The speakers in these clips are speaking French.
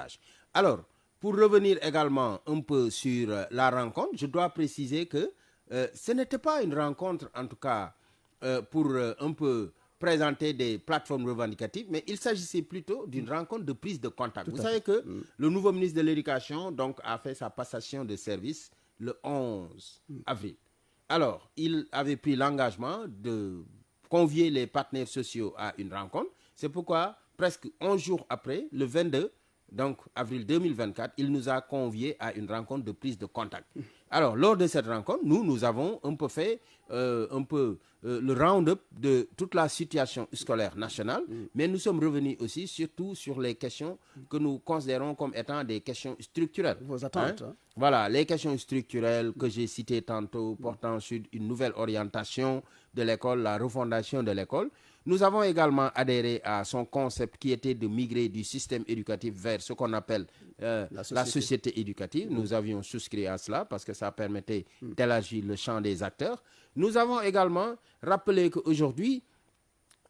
stage. Alors, pour revenir également un peu sur la rencontre, je dois préciser que ce n'était pas une rencontre, en tout cas, pour un peu présenter des plateformes revendicatives, mais il s'agissait plutôt d'une rencontre de prise de contact. Vous savez que le nouveau ministre de l'Éducation donc, a fait sa passation de service le 11 avril. Alors, il avait pris l'engagement de convier les partenaires sociaux à une rencontre. C'est pourquoi, presque 11 jours après, le 22 donc avril 2024, il nous a conviés à une rencontre de prise de contact. Alors, lors de cette rencontre, nous avons un peu fait le round-up de toute la situation scolaire nationale, mais nous sommes revenus aussi surtout sur les questions que nous considérons comme étant des questions structurelles. Vos attentes. Voilà, les questions structurelles que j'ai citées tantôt, portant sur une nouvelle orientation de l'école, la refondation de l'école. Nous avons également adhéré à son concept qui était de migrer du système éducatif vers ce qu'on appelle la société éducative. Nous avions souscrit à cela parce que ça permettait d'élargir le champ des acteurs. Nous avons également rappelé qu'aujourd'hui,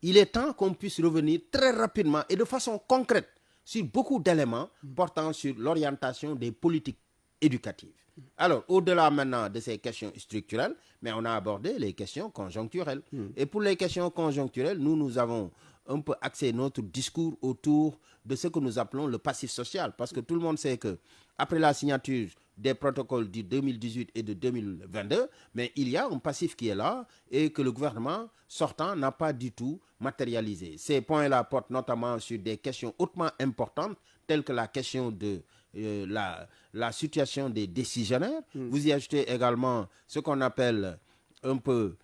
il est temps qu'on puisse revenir très rapidement et de façon concrète sur beaucoup d'éléments portant sur l'orientation des politiques éducatives. Alors, au-delà maintenant de ces questions structurelles, mais on a abordé les questions conjoncturelles. Et pour les questions conjoncturelles, nous avons un peu axé notre discours autour de ce que nous appelons le passif social. Parce que tout le monde sait que après la signature des protocoles de 2018 et de 2022, mais il y a un passif qui est là et que le gouvernement sortant n'a pas du tout matérialisé. Ces points-là portent notamment sur des questions hautement importantes, telles que la question de la situation des décisionnaires. Vous y ajoutez également ce qu'on appelle un peu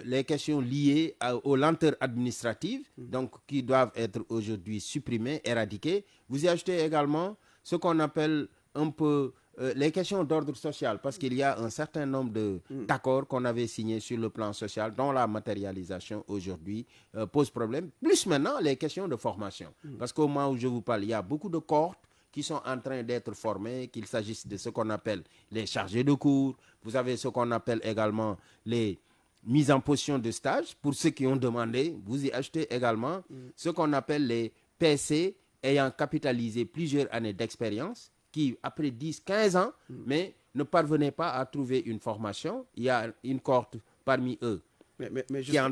les questions liées aux lenteurs administratives, donc qui doivent être aujourd'hui supprimées, éradiquées. Vous y ajoutez également ce qu'on appelle un peu les questions d'ordre social, parce qu'il y a un certain nombre d'accords qu'on avait signés sur le plan social, dont la matérialisation aujourd'hui pose problème, plus maintenant les questions de formation. Parce qu'au moment où je vous parle, il y a beaucoup de cohortes qui sont en train d'être formés, qu'il s'agisse de ce qu'on appelle les chargés de cours, vous avez ce qu'on appelle également les mises en position de stage. Pour ceux qui ont demandé, vous y ajoutez également ce qu'on appelle les PC ayant capitalisé plusieurs années d'expérience, qui, après 10-15 ans, mais ne parvenaient pas à trouver une formation. Il y a une cohorte parmi eux mais qui est en